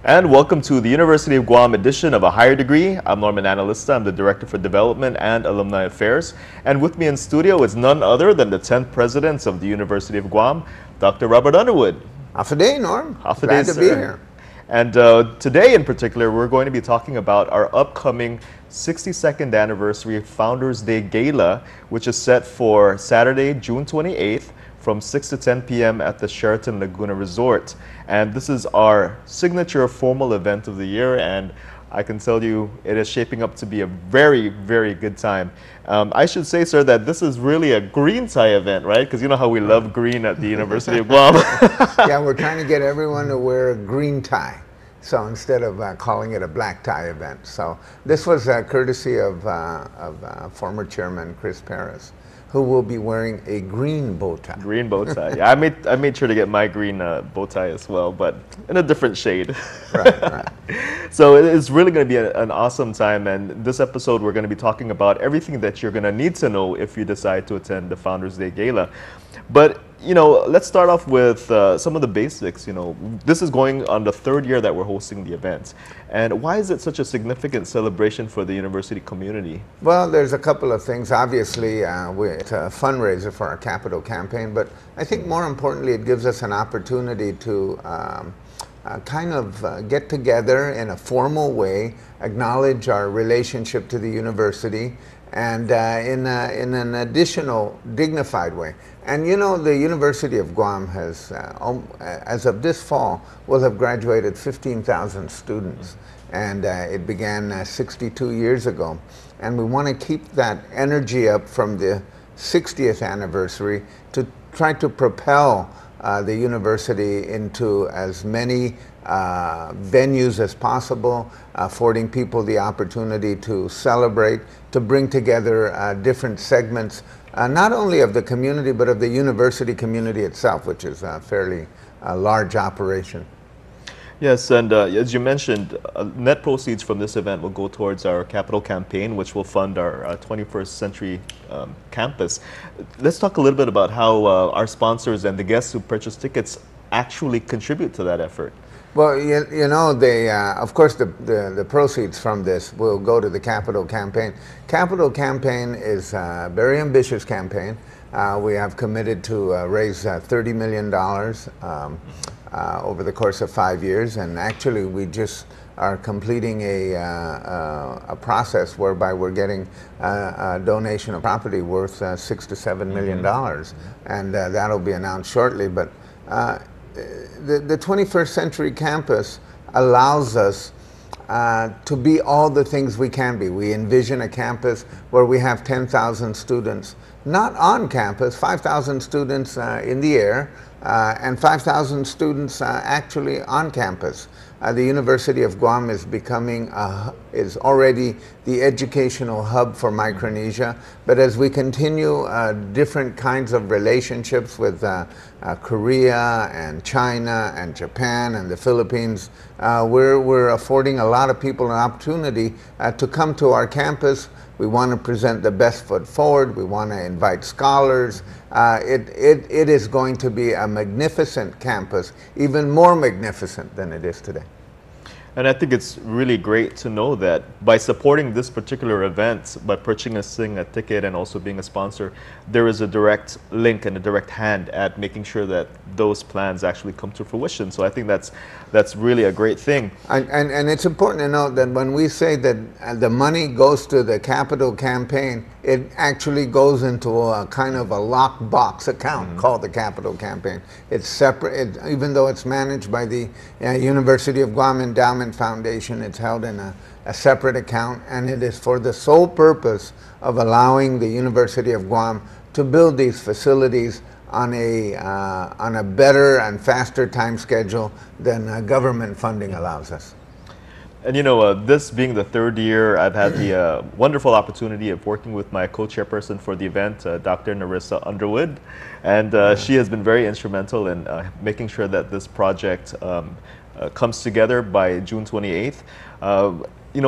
And welcome to the University of Guam edition of A Higher Degree. I'm Norman Analista. I'm the Director for Development and Alumni Affairs. And with me in studio is none other than the 10th President of the University of Guam, Dr. Robert Underwood. Half a day, Norm. Glad to be here. And today in particular, we're going to be talking about our upcoming 62nd anniversary Founders Day Gala, which is set for Saturday, June 28th from 6 to 10 p.m. at the Sheraton Laguna Resort. And this is our signature formal event of the year, and I can tell you it is shaping up to be a very, very good time. I should say, sir, that this is really a green tie event, right? Because you know how we love green at the University of Guam. Yeah, we're trying to get everyone to wear a green tie. So instead of calling it a black tie event. So this was courtesy of former chairman Chris Paris, who will be wearing a green bow tie. Green bow tie. Yeah, I made sure to get my green bow tie as well, but in a different shade. Right. So it's really going to be an awesome time, and this episode we're going to be talking about everything that you're going to need to know if you decide to attend the Founders Day Gala. But let's start off with some of the basics. This is going on the third year that we're hosting the event. And why is it such a significant celebration for the university community? Well, there's a couple of things. Obviously, it's a fundraiser for our capital campaign, but I think more importantly, it gives us an opportunity to get together in a formal way, acknowledge our relationship to the university, and in an additional dignified way. And the University of Guam has, as of this fall, will have graduated 15,000 students. And it began 62 years ago. And we want to keep that energy up from the 60th anniversary to try to propel the university into as many venues as possible, affording people the opportunity to celebrate, to bring together different segments, not only of the community, but of the university community itself, which is a fairly large operation. Yes, and as you mentioned, net proceeds from this event will go towards our capital campaign, which will fund our 21st century campus. Let's talk a little bit about how our sponsors and the guests who purchase tickets actually contribute to that effort. Well, of course, the proceeds from this will go to the capital campaign. Capital campaign is a very ambitious campaign. We have committed to raise $30 million over the course of 5 years, and actually we just are completing a process whereby we're getting a donation of property worth $6 to $7 million, and that'll be announced shortly. But the 21st century campus allows us to be all the things we can be. We envision a campus where we have 10,000 students, not on campus, 5,000 students in the air, and 5,000 students actually on campus. The University of Guam is is already the educational hub for Micronesia, but as we continue different kinds of relationships with Korea and China and Japan and the Philippines, we're affording a lot of people an opportunity to come to our campus. We want to present the best foot forward. We want to invite scholars. It is going to be a magnificent campus, even more magnificent than it is today. And I think it's really great to know that by supporting this particular event, by purchasing a ticket and also being a sponsor, there is a direct link and a direct hand at making sure that those plans actually come to fruition. So I think that's really a great thing. And it's important to note that when we say that the money goes to the capital campaign, it actually goes into a kind of a locked box account called the capital campaign. It's separate, even though it's managed by the University of Guam Endowment Foundation, it's held in a separate account, and it is for the sole purpose of allowing the University of Guam to build these facilities on a better and faster time schedule than government funding allows us. And this being the third year, I've had the wonderful opportunity of working with my co-chairperson for the event, Dr. Underwood, and she has been very instrumental in making sure that this project comes together by June 28th.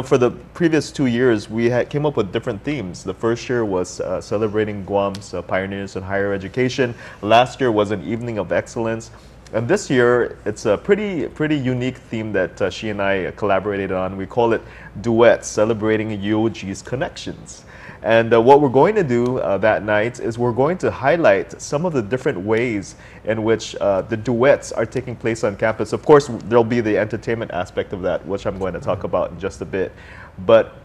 For the previous 2 years, we came up with different themes. The first year was celebrating Guam's pioneers in higher education. Last year was an evening of excellence. And this year, it's a pretty unique theme that she and I collaborated on. We call it Duets, celebrating UOG's connections. And what we're going to do that night is we're going to highlight some of the different ways in which the duets are taking place on campus. Of course, there'll be the entertainment aspect of that, which I'm going to talk about in just a bit. But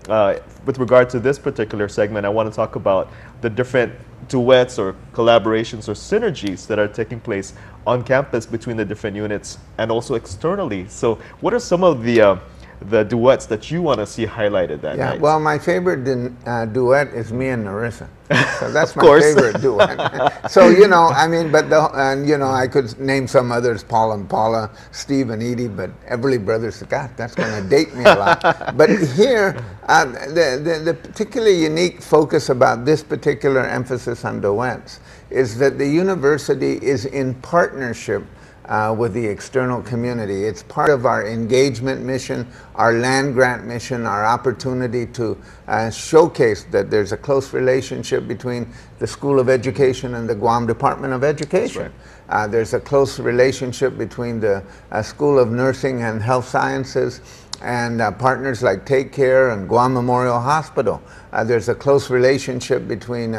with regard to this particular segment, I want to talk about the different duets or collaborations or synergies that are taking place on campus between the different units and also externally. So what are some of the duets that you want to see highlighted that night? Well, my favorite duet is me and Narissa. So that's my course. favorite duet. So, you know, I mean, but you know, I could name some others, Paul and Paula, Steve and Edie, but Everly Brothers, God, that's going to date me a lot. But here, the particularly unique focus about this particular emphasis on duets is that the university is in partnership with the external community. It's part of our engagement mission, our land grant mission, our opportunity to showcase that there's a close relationship between the School of Education and the Guam Department of Education. Right. There's a close relationship between the School of Nursing and Health Sciences and partners like Take Care and Guam Memorial Hospital. There's a close relationship between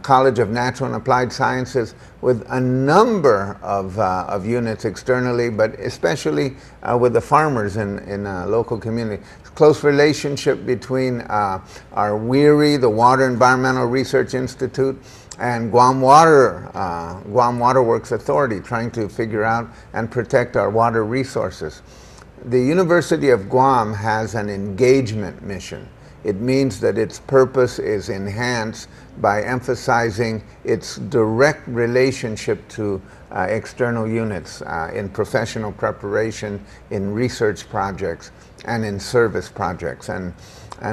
College of Natural and Applied Sciences with a number of units externally, but especially with the farmers in local community. Close relationship between our WERI, the Water Environmental Research Institute, and Guam Waterworks Authority, trying to figure out and protect our water resources. The University of Guam has an engagement mission. It means that its purpose is enhanced by emphasizing its direct relationship to external units in professional preparation, in research projects, and in service projects. And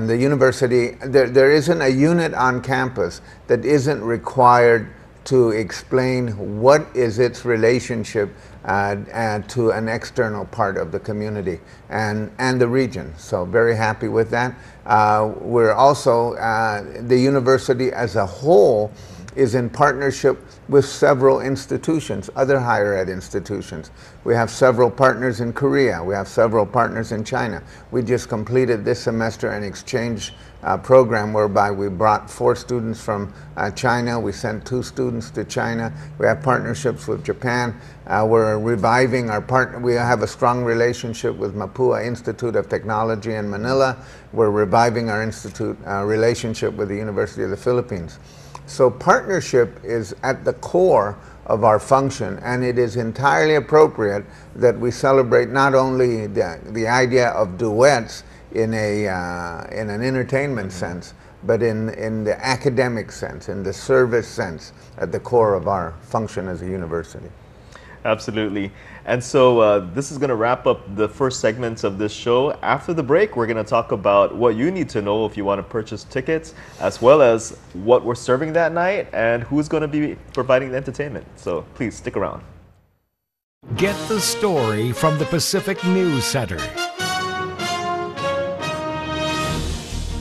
the university, there isn't a unit on campus that isn't required to explain what is its relationship to an external part of the community and the region. So very happy with that. We're also, the university as a whole is in partnership with several institutions, other higher ed institutions. We have several partners in Korea. We have several partners in China. We just completed this semester an exchange program whereby we brought 4 students from China. We sent 2 students to China. We have partnerships with Japan. We're reviving our we have a strong relationship with Mapua Institute of Technology in Manila. We're reviving our relationship with the University of the Philippines. So partnership is at the core of our function, and it is entirely appropriate that we celebrate not only the idea of duets in an entertainment sense, but in the academic sense, in the service sense, at the core of our function as a university. Absolutely. And so this is going to wrap up the first segments of this show. After the break, we're going to talk about what you need to know if you want to purchase tickets, as well as what we're serving that night and who's going to be providing the entertainment. So please stick around. Get the story from the Pacific News Center.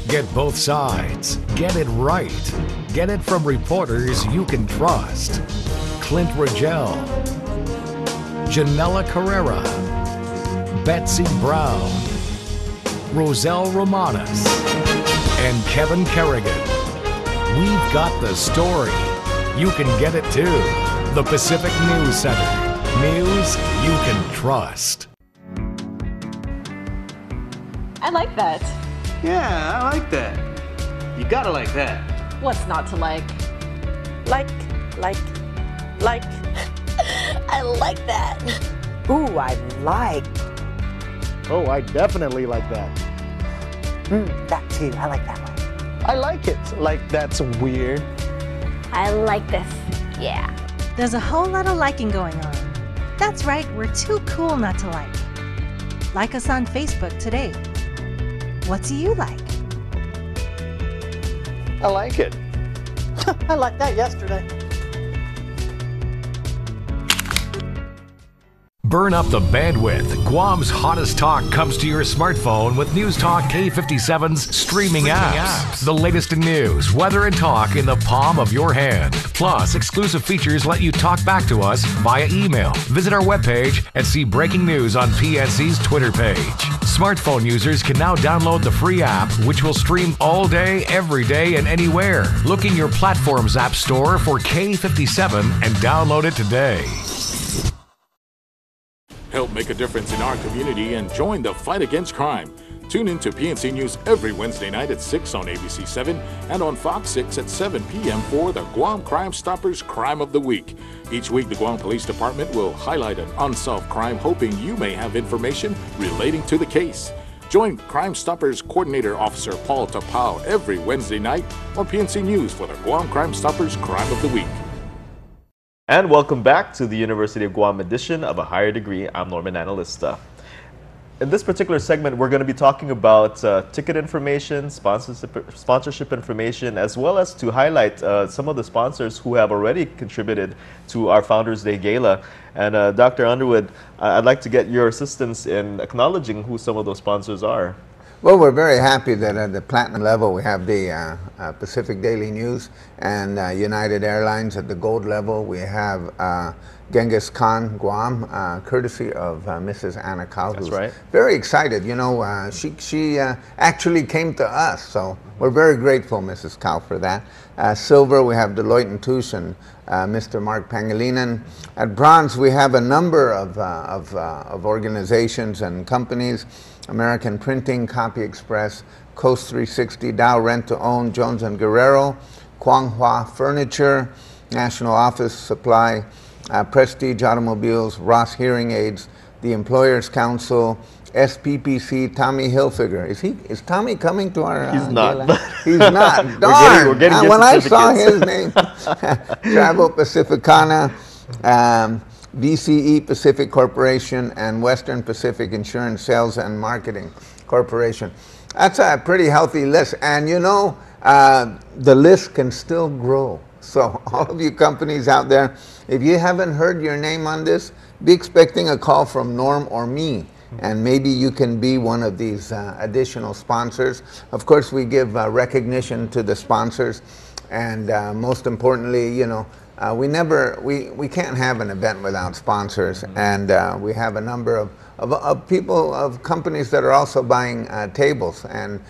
Get both sides. Get it right. Get it from reporters you can trust. Clint Rogel, Janella Carrera, Betsy Brown, Roselle Romanes, and Kevin Kerrigan. We've got the story. You can get it too. The Pacific News Center. News you can trust. I like that. Yeah, I like that. You gotta like that. What's not to like? Like. I like that. Ooh, I like. Oh, I definitely like that. That too. I like that one. I like it. Like, that's weird. I like this. Yeah. There's a whole lot of liking going on. That's right, we're too cool not to like. Like us on Facebook today. What do you like? I like it. I liked that yesterday. Burn up the bandwidth. Guam's hottest talk comes to your smartphone with News Talk K57's streaming apps. The latest in news, weather, and talk in the palm of your hand. Plus, exclusive features let you talk back to us via email. Visit our webpage and see breaking news on PNC's Twitter page. Smartphone users can now download the free app, which will stream all day, every day, and anywhere. Look in your platform's app store for K57 and download it today. Help make a difference in our community and join the fight against crime. Tune in to PNC News every Wednesday night at 6 on ABC 7 and on Fox 6 at 7 p.m. for the Guam Crime Stoppers Crime of the Week. Each week, the Guam Police Department will highlight an unsolved crime, hoping you may have information relating to the case. Join Crime Stoppers Coordinator Officer Paul Tapao every Wednesday night on PNC News for the Guam Crime Stoppers Crime of the Week. And welcome back to the University of Guam edition of A Higher Degree. I'm Norman Analista. In this particular segment, we're going to be talking about ticket information, sponsorship information, as well as to highlight some of the sponsors who have already contributed to our Founders Day Gala. And Dr. Underwood, I'd like to get your assistance in acknowledging who some of those sponsors are. Well, we're very happy that at the platinum level we have the Pacific Daily News and United Airlines. At the gold level we have Genghis Khan Guam, courtesy of Mrs. Anna Kao, who's very excited. You know, she actually came to us, so we're very grateful, Mrs. Kao, for that. Silver, we have Deloitte & Touche and Mr. Mark Pangilinan. At bronze, we have a number of organizations and companies: American Printing, Copy Express, Coast 360, Dow Rent to Own, Jones & Guerrero, Quang Hua Furniture, National Office Supply, Prestige Automobiles, Ross Hearing Aids, the Employers Council, SPPC, Tommy Hilfiger. Is Tommy coming to our He's not. He's not. Darn. We're getting When I saw his name. Travel Pacificana, VCE Pacific Corporation, and Western Pacific Insurance Sales and Marketing Corporation. That's a pretty healthy list. And you know, the list can still grow. So all of you companies out there, if you haven't heard your name on this, be expecting a call from Norm or me. And maybe you can be one of these additional sponsors. Of course, we give recognition to the sponsors. And most importantly, you know, we can't have an event without sponsors, and we have a number of people, of companies that are also buying tables, and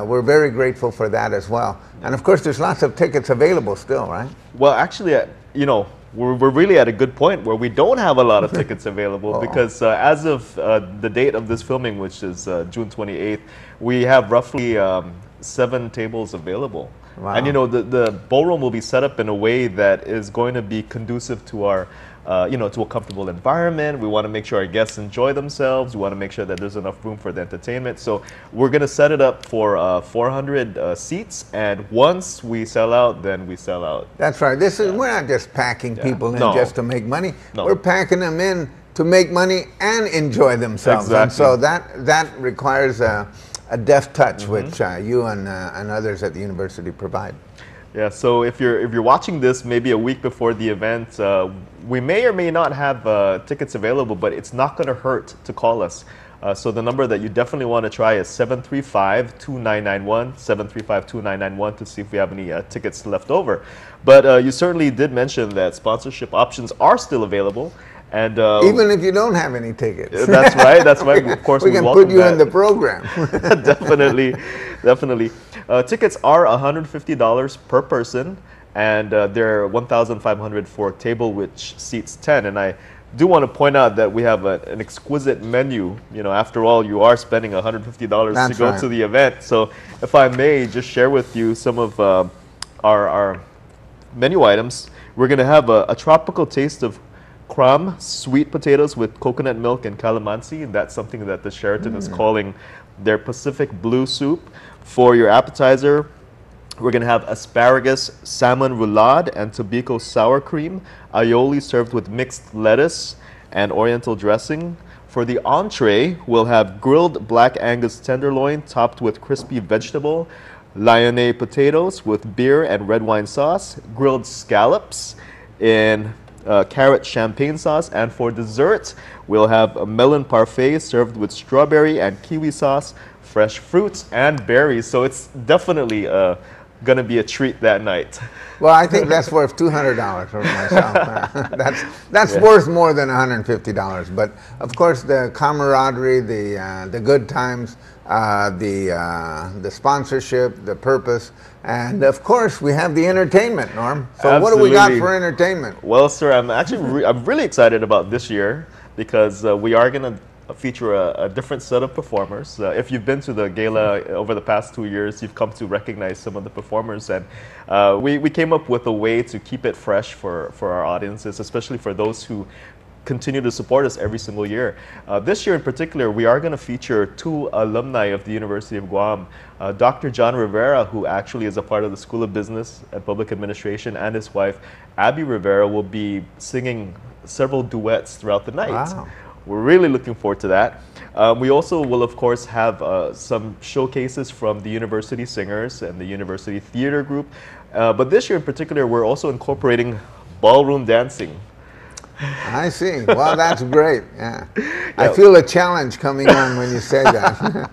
we're very grateful for that as well. And of course, there's lots of tickets available still, right? Well, actually, you know, we're really at a good point where we don't have a lot of tickets available because as of the date of this filming, which is June 28th, we have roughly 7 tables available. Wow. And you know, the ballroom will be set up in a way that is going to be conducive to our, you know, to a comfortable environment. We want to make sure our guests enjoy themselves. We want to make sure that there's enough room for the entertainment. So we're going to set it up for 400 seats, and once we sell out, then we sell out. That's right. This is, we're not just packing people in just to make money. No. We're packing them in to make money and enjoy themselves. Exactly. And so that requires a deft touch, which you and others at the university provide. Yeah, so if you're watching this maybe a week before the event, we may or may not have tickets available, but it's not going to hurt to call us. So the number that you definitely want to try is 735-2991, 735-2991 to see if we have any tickets left over. But you certainly did mention that sponsorship options are still available. And even if you don't have any tickets. That's right. That's right. Of course, we can put you in the program. Definitely, definitely. Tickets are $150 per person, and they're $1,500 for a table which seats 10. And I do want to point out that we have an exquisite menu. You know, after all, you are spending $150 to go to the event. So, if I may just share with you some of our menu items, we're going to have a tropical taste of crumb sweet potatoes with coconut milk and calamansi, and that's something that the Sheraton is calling their Pacific Blue Soup. For your appetizer, we're going to have asparagus, salmon roulade, and Tobacco sour cream, aioli served with mixed lettuce and oriental dressing. For the entree, we'll have grilled black Angus tenderloin topped with crispy vegetable, lyonnais potatoes with beer and red wine sauce, grilled scallops in carrot champagne sauce. And for dessert, we'll have a melon parfait served with strawberry and kiwi sauce, fresh fruits and berries. So it's definitely going to be a treat that night. Well, I think that's worth $200 for myself. That's worth more than $150. But of course, the camaraderie, the good times, the sponsorship, the purpose, and of course, we have the entertainment, Norm. So Absolutely. What do we got for entertainment? Well, sir, I'm actually I'm really excited about this year because we are going to feature a different set of performers. If you've been to the gala over the past 2 years, you've come to recognize some of the performers, and we came up with a way to keep it fresh for our audiences, especially for those who continue to support us every single year. This year in particular, we are going to feature 2 alumni of the University of Guam. Dr. John Rivera, who actually is a part of the School of Business and Public Administration, and his wife, Abby Rivera, will be singing several duets throughout the night. Wow. We're really looking forward to that. We also will, of course, have some showcases from the university singers and the university theater group. But this year in particular, we're also incorporating ballroom dancing. I see. Well, that's great. Yeah. I feel a challenge coming on when you say that.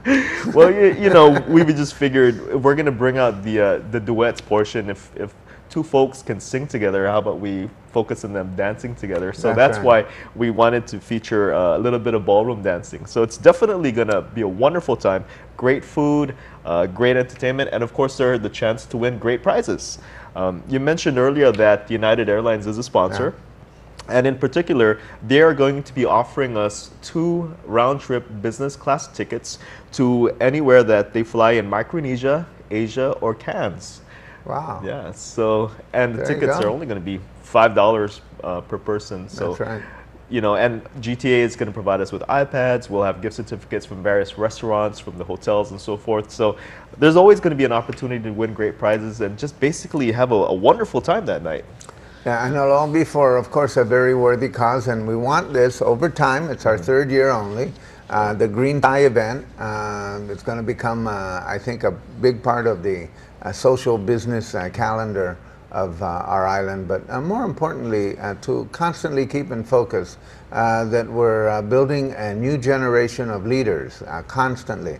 Well, you know, we just figured if we're going to bring out the duets portion. If 2 folks can sing together, how about we focus on them dancing together? So that's why we wanted to feature a little bit of ballroom dancing. So it's definitely going to be a wonderful time. Great food, great entertainment, and of course, sir, the chance to win great prizes. You mentioned earlier that United Airlines is a sponsor. Yeah. And in particular, they are going to be offering us 2 round-trip business class tickets to anywhere that they fly in Micronesia, Asia, or Cairns. Wow. Yeah, so, and the tickets are only going to be $5 per person. So, that's right. You know, and GTA is going to provide us with iPads. We'll have gift certificates from various restaurants, from the hotels and so forth. So there's always going to be an opportunity to win great prizes and just basically have a wonderful time that night. Yeah, and it'll all be for, of course, a very worthy cause, and we want this over time. It's our 3rd year only. The Green Tie event, it's going to become, I think, a big part of the social business calendar of our island, but more importantly, to constantly keep in focus that we're building a new generation of leaders constantly.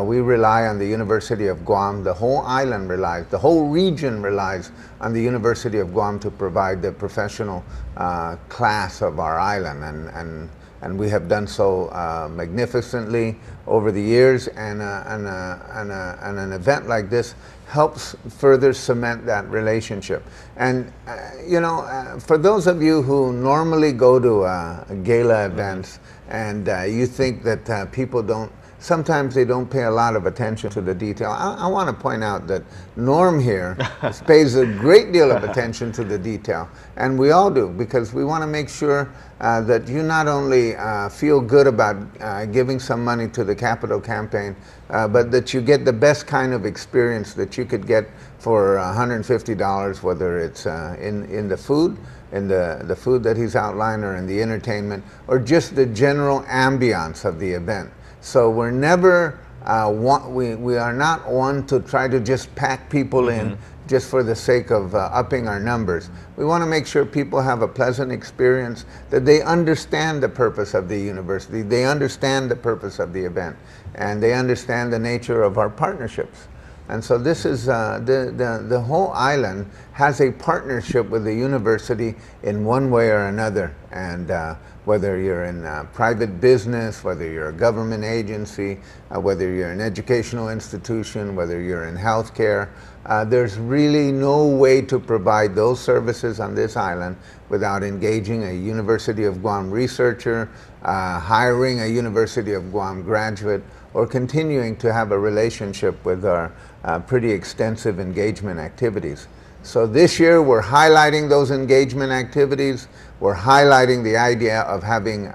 We rely on the University of Guam. The whole island relies, the whole region relies on the University of Guam to provide the professional class of our island, and we have done so magnificently over the years, and an event like this helps further cement that relationship. And you know, for those of you who normally go to gala events and you think that people don't, sometimes they don't pay a lot of attention to the detail. I want to point out that Norm here pays a great deal of attention to the detail, and we all do, because we want to make sure that you not only feel good about giving some money to the capital campaign, but that you get the best kind of experience that you could get for $150, whether it's in the food, in the food that he's outlined, or in the entertainment, or just the general ambiance of the event. So we're never, we are not one to try to just pack people in just for the sake of upping our numbers. We want to make sure people have a pleasant experience, that they understand the purpose of the university, they understand the purpose of the event, and they understand the nature of our partnerships. And so this is, the whole island has a partnership with the university in one way or another. And whether you're in private business, whether you're a government agency, whether you're an educational institution, whether you're in healthcare, there's really no way to provide those services on this island without engaging a University of Guam researcher, hiring a University of Guam graduate, or continuing to have a relationship with our pretty extensive engagement activities. So this year we're highlighting those engagement activities. We're highlighting the idea of having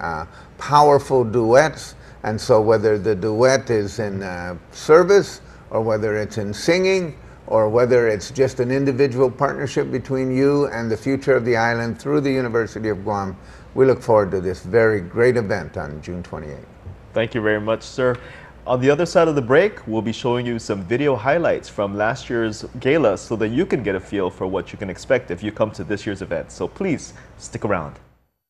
powerful duets. And so whether the duet is in service, or whether it's in singing, or whether it's just an individual partnership between you and the future of the island through the University of Guam, we look forward to this very great event on June 28th. Thank you very much, sir. On the other side of the break, we'll be showing you some video highlights from last year's gala so that you can get a feel for what you can expect if you come to this year's event. So please stick around.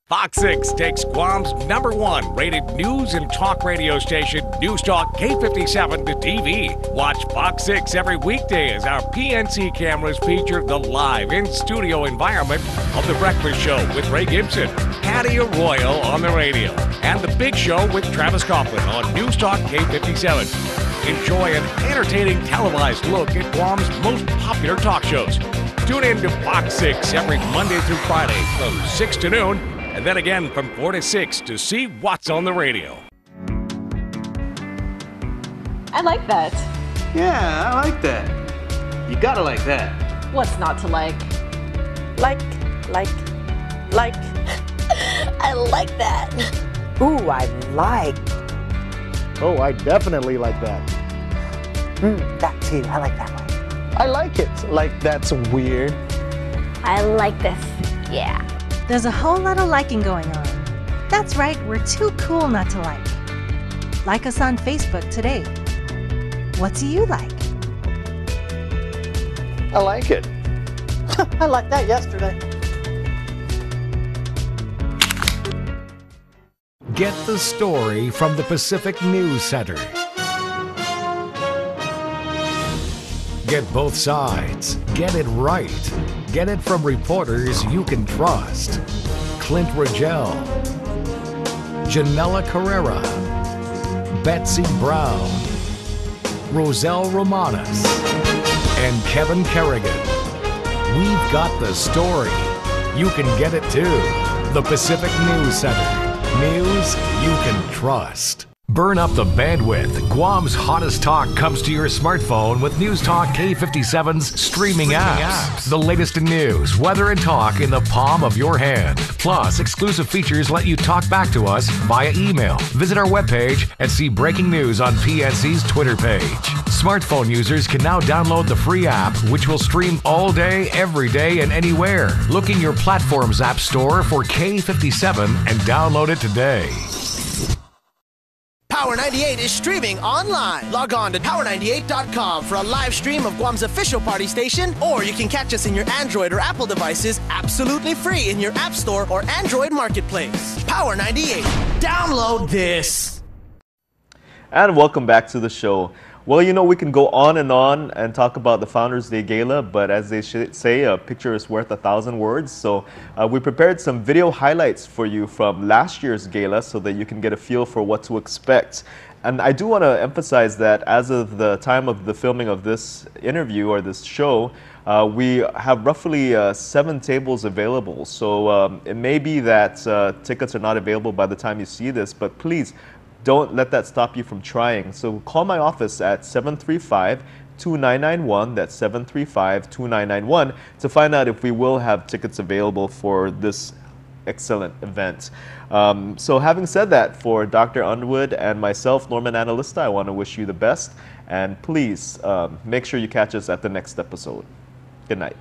Fox 6 takes Guam's #1 rated news and talk radio station, News Talk K57 to TV. Watch Fox 6 every weekday as our PNC cameras feature the live in-studio environment of The Breakfast Show with Ray Gibson, Patty Arroyo on the radio, and The Big Show with Travis Coughlin on News Talk K57. Enjoy an entertaining televised look at Guam's most popular talk shows. Tune in to Fox 6 every Monday through Friday from 6 to noon, and then again from 4 to 6 to see what's on the radio. I like that. Yeah, I like that. You gotta like that. What's not to like? Like. I like that. Ooh, I like. Oh, I definitely like that. That too. I like that one. I like it. Like that's weird. I like this. Yeah. There's a whole lot of liking going on. That's right, we're too cool not to like. Like us on Facebook today. What do you like? I like it. I liked that yesterday. Get the story from the Pacific News Center. Get both sides. Get it right. Get it from reporters you can trust. Clint Rogel, Janella Carrera, Betsy Brown, Roselle Romanes, and Kevin Kerrigan. We've got the story. You can get it too. The Pacific News Center. News you can trust. Burn up the bandwidth. Guam's hottest talk comes to your smartphone with News Talk K57's streaming apps. The latest in news, weather, and talk in the palm of your hand. Plus, exclusive features let you talk back to us via email. Visit our webpage and see breaking news on PNC's Twitter page. Smartphone users can now download the free app, which will stream all day, every day, and anywhere. Look in your platform's app store for K57 and download it today. Power 98 is streaming online. Log on to power98.com for a live stream of Guam's official party station, or you can catch us in your Android or Apple devices absolutely free in your App Store or Android Marketplace. Power 98. Download this. And welcome back to the show. Well, you know, we can go on and talk about the Founders Day Gala, but as they say, a picture is worth 1,000 words. So we prepared some video highlights for you from last year's gala so that you can get a feel for what to expect. And I do want to emphasize that as of the time of the filming of this interview or this show, we have roughly 7 tables available. So it may be that tickets are not available by the time you see this, but please, don't let that stop you from trying. So call my office at 735-2991, that's 735-2991, to find out if we will have tickets available for this excellent event. So having said that, for Dr. Underwood and myself, Norman Analista, I want to wish you the best. And please make sure you catch us at the next episode. Good night.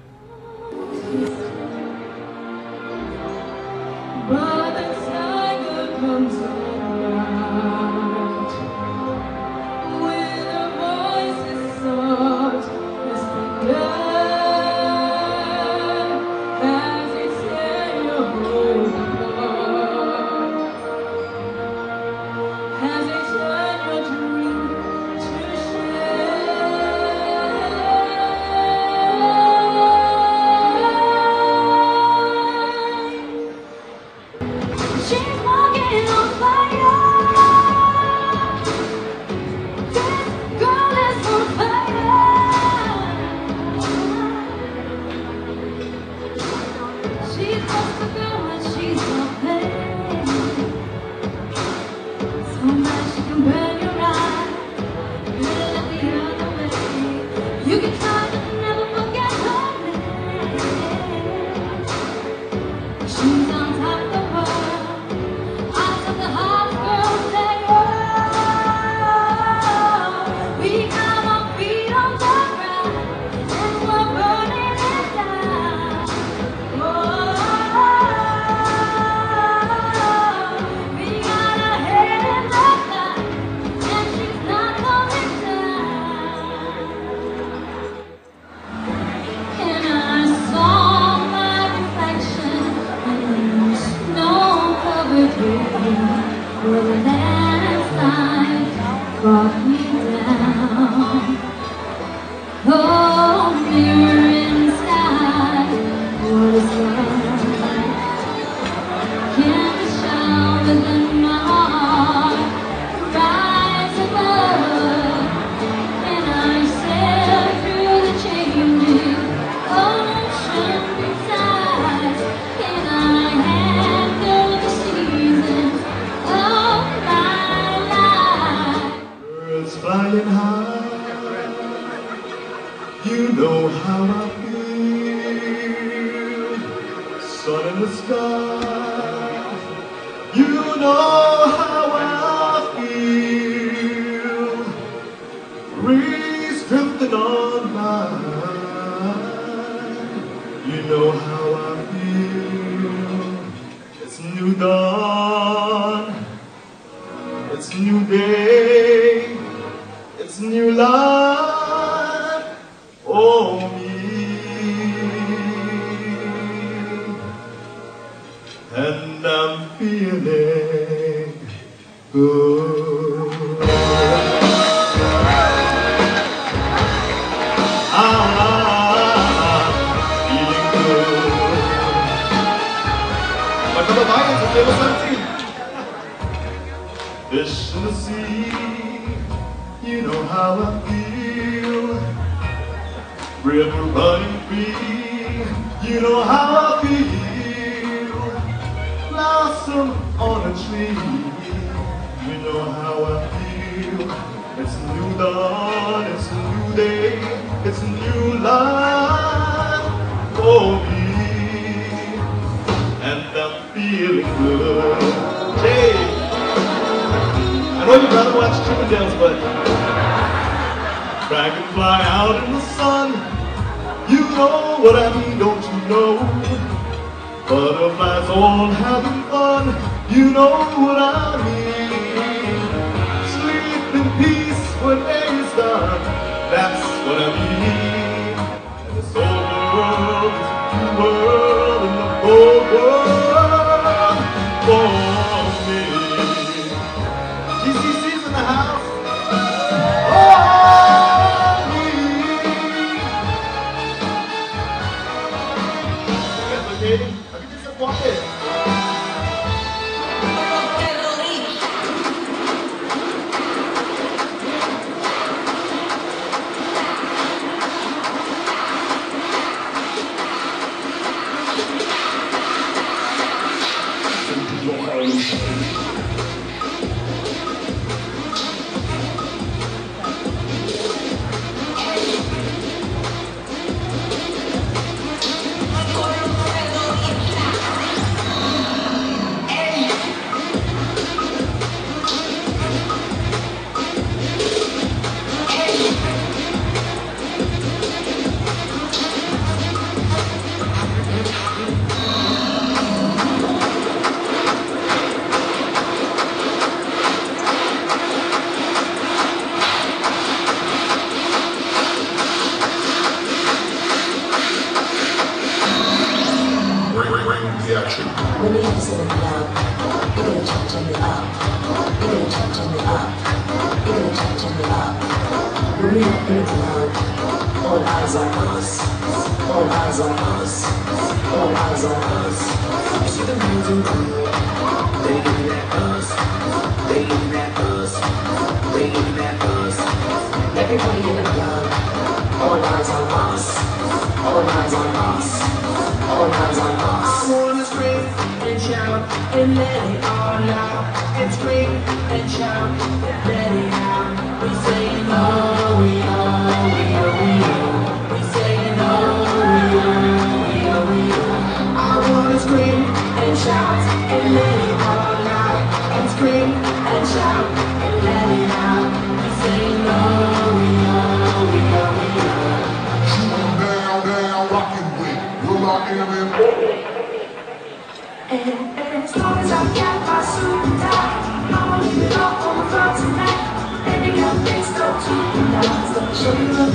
She's walking on fire. For the last night brought me down. Oh, mirror in the sky, what is love? Can the shout within my heart rise above? Can I sail through the changing ocean tides? Can I handle the seasons of my life? Birds flying high, you know how I feel. Sun in the sky, you know how I feel. Breeze drifting on by, you know how I feel. It's new dawn, it's new day, it's new life, oh me. And I'm feeling good. Feeling good. My fellow Mayans, it's April 17th. Fish in the sea, you know how I feel. River running free, you know how I feel. Blossom on a tree, you know how I feel. It's a new dawn, it's a new day, it's a new life for me. And I'm feeling good. Hey, I know you'd rather watch Chippendales, but dragonfly out in the sun, you know what I mean, don't you know? Butterflies all having fun, you know what I mean. Sleep in peace when day is done, that's what I mean. And this old world is a new world, and the whole world for me. GCC's in the house. When you have to sit in love, you're gonna turn me up. You're gonna turn me up. You're gonna turn me up. When we have things love, all eyes on us. All eyes on us. All eyes on us. You see the music, they looking at us. They looking at us. They looking at us. Everybody in the club, all eyes on us. All eyes on us. All eyes on us. I wanna scream and shout and let it all out. And scream and shout and let it out. We say no, we are, we are, we are. We say no, we are, we are. I wanna scream and shout and let it all out. And scream and shout and let it out. We say no, we are, we are, we are. Down, down, rockin' with Will I Am in. And as long as I got my suit and tie, I'ma leave it all on the floor tonight. Baby, your face go too nice. Let me show you a